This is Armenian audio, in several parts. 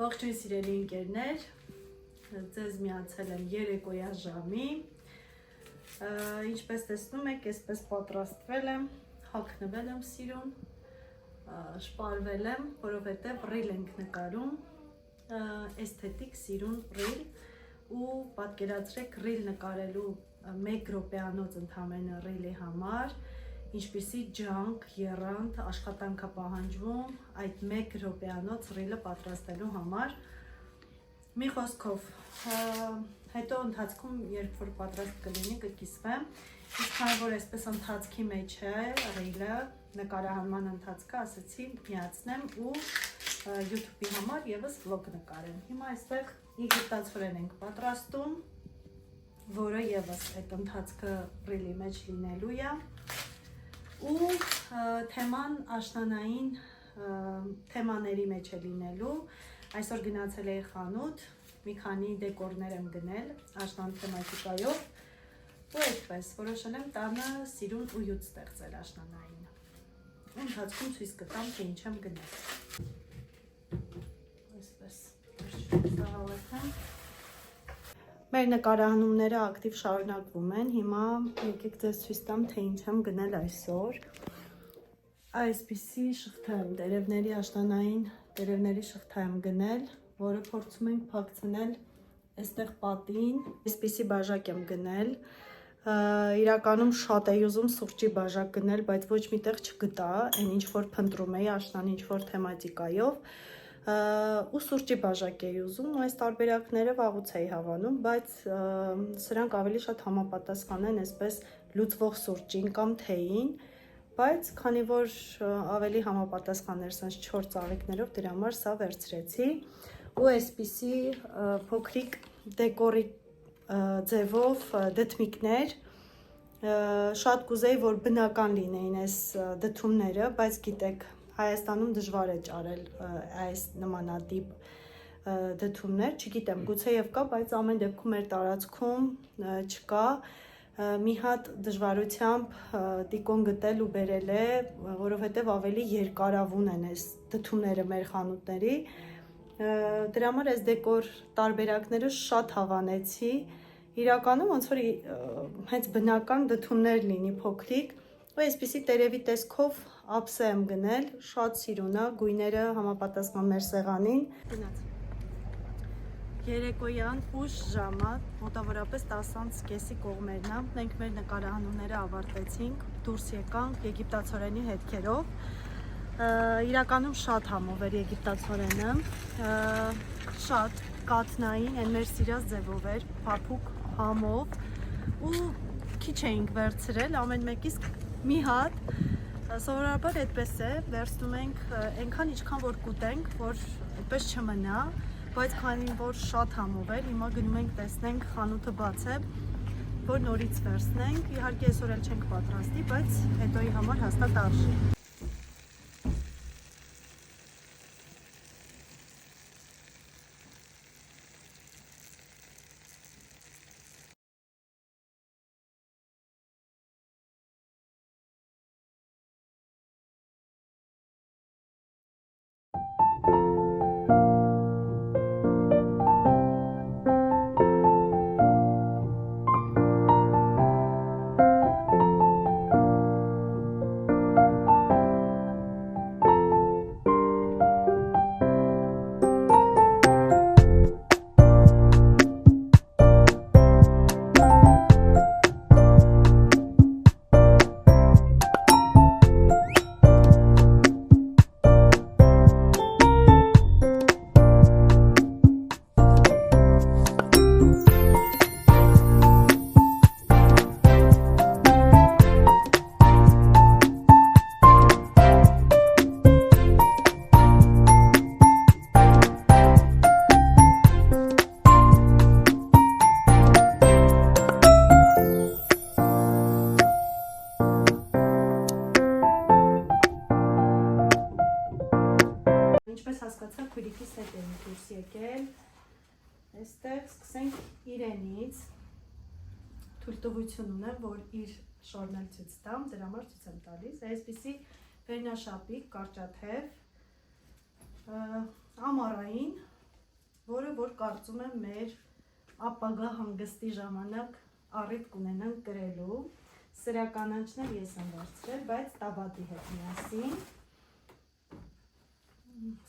Ողջույն սիրելի ընկերներ, ձեզ միացել եմ երեկոյա ժամի, ինչպես տեսնում եք, այսպես պատրաստվել եմ, հագնվել եմ սիրուն, շպարվել եմ, որովհետև ռիլ ենք նկարում, էսթետիկ սիրուն ռիլ ու պատկերացրեք ռիլ նկարելու 1 րոպեանոց ընդամենը ռիլի համար, ինչպիսի ջանք, եռանդ, աշխատանք է պահանջվում այդ 1 րոպեանոց ռիլը պատրաստելու համար։ Մի խոսքով, հետո ընթացքում, երբ որ պատրաստ կլինի, կկիսվեմ, իսկ քանի որ այսպես ընթացքի մեջ է ռիլը, նկարահանման ընթացքը, ասեցի միացնեմ ու YouTube-ի համար եւս վլոգ նկարեմ։ Հիմա այստեղ եգիպտացորեն ենք պատրաստում, որը եւս այդ ընթացքը ռիլի մեջ լինելու է։ Ու թեման աշնանային թեմաների մեջ է լինելու, այսօր գնացել էի խանութ, մի քանի դեկորներ եմ գնել աշնան թեմատիկայով ու այդպես որոշել եմ տանը սիրուն ույուտ ստեղծել աշնանային։ Ընթացքում ցույց կտամ, թե ինչ եմ գնել։ Այսպես ծավալեցեմ։ Մեր նկարահանումները ակտիվ շարունակվում են, հիմա եկեք ձեզ ցույց տամ, թե ինչ եմ գնել այսօր։ Այսպիսի շղթա եմ, տերևների աշնանային տերևների շղթա եմ գնել, որը փորձում ենք փակցնել այստեղ պատին, այսպիսի բաժակ եմ գնել, իրականում շատ էի ուզում սուրճի բաժակ գնել, բայց ոչ միտեղ չգտա, այն ինչ որ փնտրում էի աշնան ինչ որ թեմատիկայով, ու սուրճի բաժակ էի ուզում, այս տարբերակները վաղուց էի հավանում, բայց սրանք ավելի շատ համապատասխան են այսպես լուծվող սուրճին կամ թեյին, բայց քանի որ ավելի համապատասխան էր սենց 4 ծաղիկներով, դրա համար սա վերցրեցի ու այսպիսի փոքրիկ դեկորի ձևով դդմիկներ, շատ կուզեի, որ բնական լինեին այս դդումները, բայց գիտեք, Հայաստանում դժվար է ճարել այս նմանատիպ դդումներ, չգիտեմ, գուցեև կա, բայց ամեն դեպքում մեր տարածքում չկա, մի հատ դժվարությամբ տիկոն գտել ու բերել է, որովհետև ավելի երկարավուն են այս դդումները մեր խանութների, դրա համար այս դեկոր տարբերակները շատ հավանեցի, իրականում ոնց որ հենց բնական դդումներ լինի փոքրիկ, ու այսպիսի տերևի տեսքով ափսե եմ գնել, շատ սիրուն է, գույները համապատասխան մեր սեղանին։ Երեկոյան ուշ ժամը, մոտավորապես 10:30 կողմերն է, մենք մեր նկարահանումները ավարտեցինք, դուրս եկանք եգիպտացորենի հետքերով, իրականում շատ համով էր եգիպտացորենը, շատ կաթնային, այն մեր սիրած ձևով էր, փափուկ համով ու քիչ էինք վերցրել, ամեն մեկից մի հատ, սովորաբար այդպես է, վերցնում ենք այնքան ինչքան որ կուտենք, որ այդպես չմնա, բայց քանի որ շատ համով էր, հիմա գնում ենք տեսնենք խանութը բաց է, որ նորից վերցնենք, իհարկե այսօր էլ չենք պատրաստի, բայց հետոյի համար հաստատ արժի։ Քույրիկիս հետ եմ դուրս եկել, այստեղ սկսենք իրենից, թույլտվություն ունեմ, որ իր շորն էլ ցույց տամ, դրա համար ցույց եմ տալիս, այսպիսի վերնաշապիկ, կարճաթև, ամառային, որը որ կարծում եմ մեր ապագա հանգստի ժամանակ առիթ կունենանք գրելու։ Սրա կանաչներ ես եմ վարձրել, բայց տաբատի հետ միասին։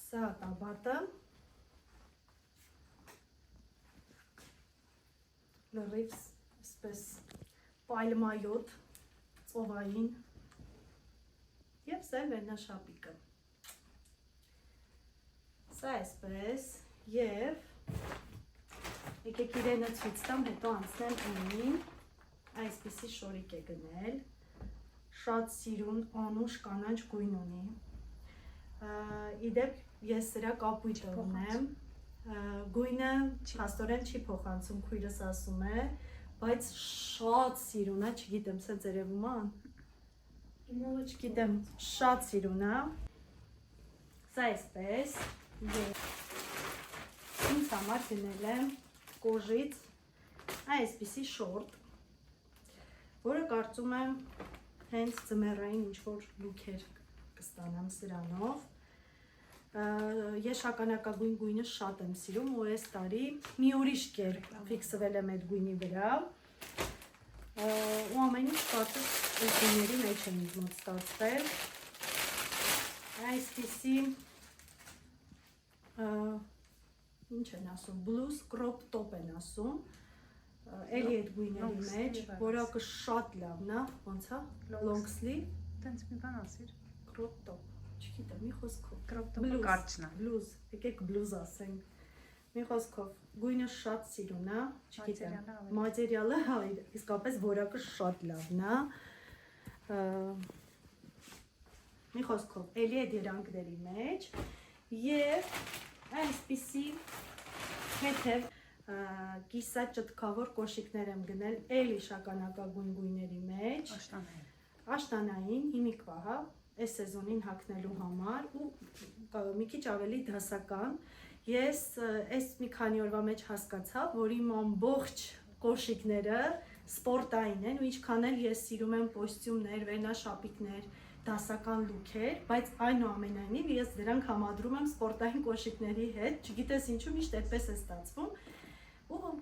Սա տաբատը լրիվ այսպես պայլմայոտ, ծովային և սա վերնաշապիկը։ Սա այսպես և եկեք իրենը ցույց տամ, հետո անցնեմ ինին, այսպիսի շորիկ է գնել, շատ սիրուն անուշ կանաչ գույն ունի, իդեպ ես սրա կապույտը ունեմ, գույնը հաստորեն չի փոխանցում, քույրս ասում է, բայց շատ սիրուն է, չգիտեմ, սենց երևում է, չգիտեմ, շատ սիրուն է, սա այսպես, ինձ համար գնել եմ կոժից այսպիսի շորտ, որը կարծում եմ հենց ձմեռային ինչ-որ լուքեր կստանամ սրանով, ես շագանակագույն գույնը շատ եմ սիրում ու այս տարի մի ուրիշ կերպ ֆիքսվել եմ այդ գույնի վրա ու ամեն ինչ կարծես այս գույների մեջ է ինձ մոտ ստացվել, այսպիսի ինչ են ասում, բլուզ կրոպ տոպ են ասում, էլի այդ գույների մեջ, որակը շատ լավն է, ոնց է, long sleeve, տենց մի բան ասիր, կրոպ տոպ, չգիտեմ, մի խոսքով, կրոպ տոպը կարճն է, բլուզ, եկեք բլուզ ասենք, մի խոսքով, գույնը շատ սիրուն է, չգիտեմ, մատերիալը իսկապես որակը շատ լավն է, մի խոսքով, էլի այդ երանքների մեջ և այսպիսի հետև կիսա ճտկավոր կոշիկներ եմ գնել էլի շագանակագույն գույների մեջ, աշտանային, հիմիկվա, հա, այս սեզոնին հագնելու համար ու մի քիչ ավելի դասական, ես այս մի քանի օրվա մեջ հասկացա, որ իմ ամբողջ կոշիկները սպորտային են ու ինչքան էլ ես սիրում եմ կոստյումներ, վերնաշապիկներ, դասական լուքեր, բայց այնուամենայնիվ ես դրանք համադրում եմ սպորտային կոշիկների հետ, չգիտես ինչու միշտ այդպես է ստացվում ու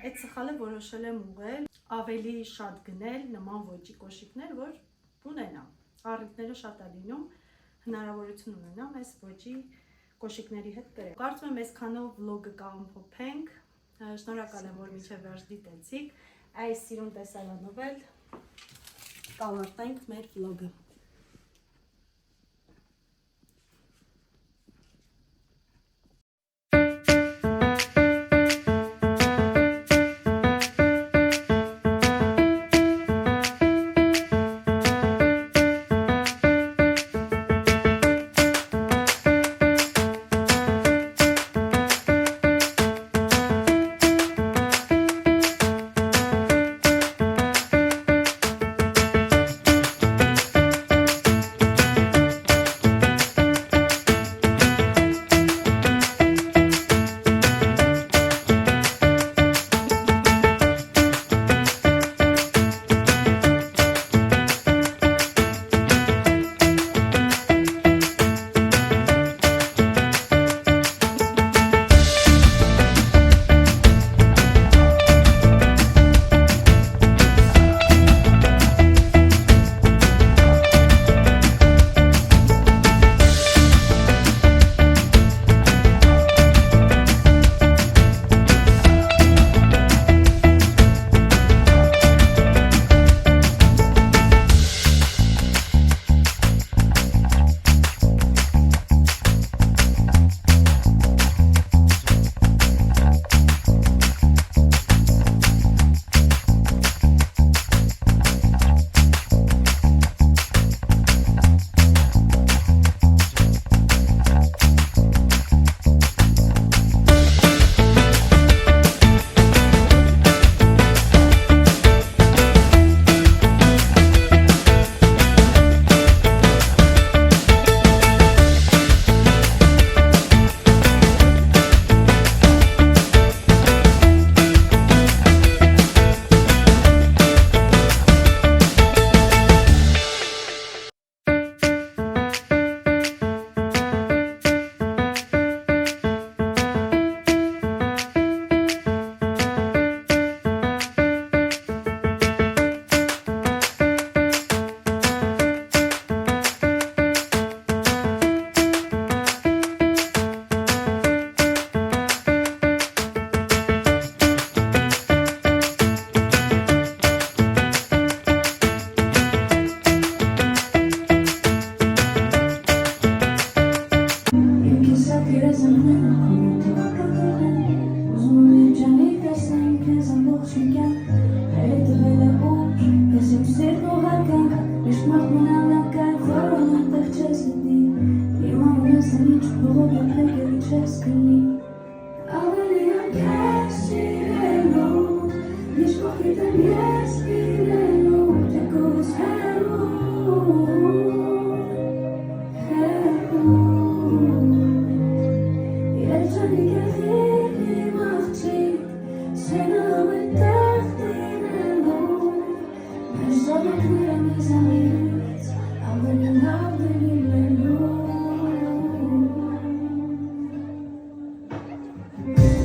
այդ սխալը որոշել եմ ուղղել, ավելի շատ գնել նման ոճի կոշիկներ, որ ունենամ, առիթները շատ է լինում, հնարավորություն ունենամ այս ոճի կոշիկների հետ գրել։ Կարծում եմ այսքանով վլոգը կամփոփենք, շնորհակալ եմ, որ մինչև վերջ դիտեցիք, այս սիրուն տեսարանով էլ կավարտենք մեր վլոգը։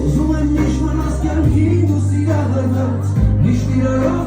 Ուզում եմ միշտ մնաս կյանքի դու սիրավորված, միշտ իրարով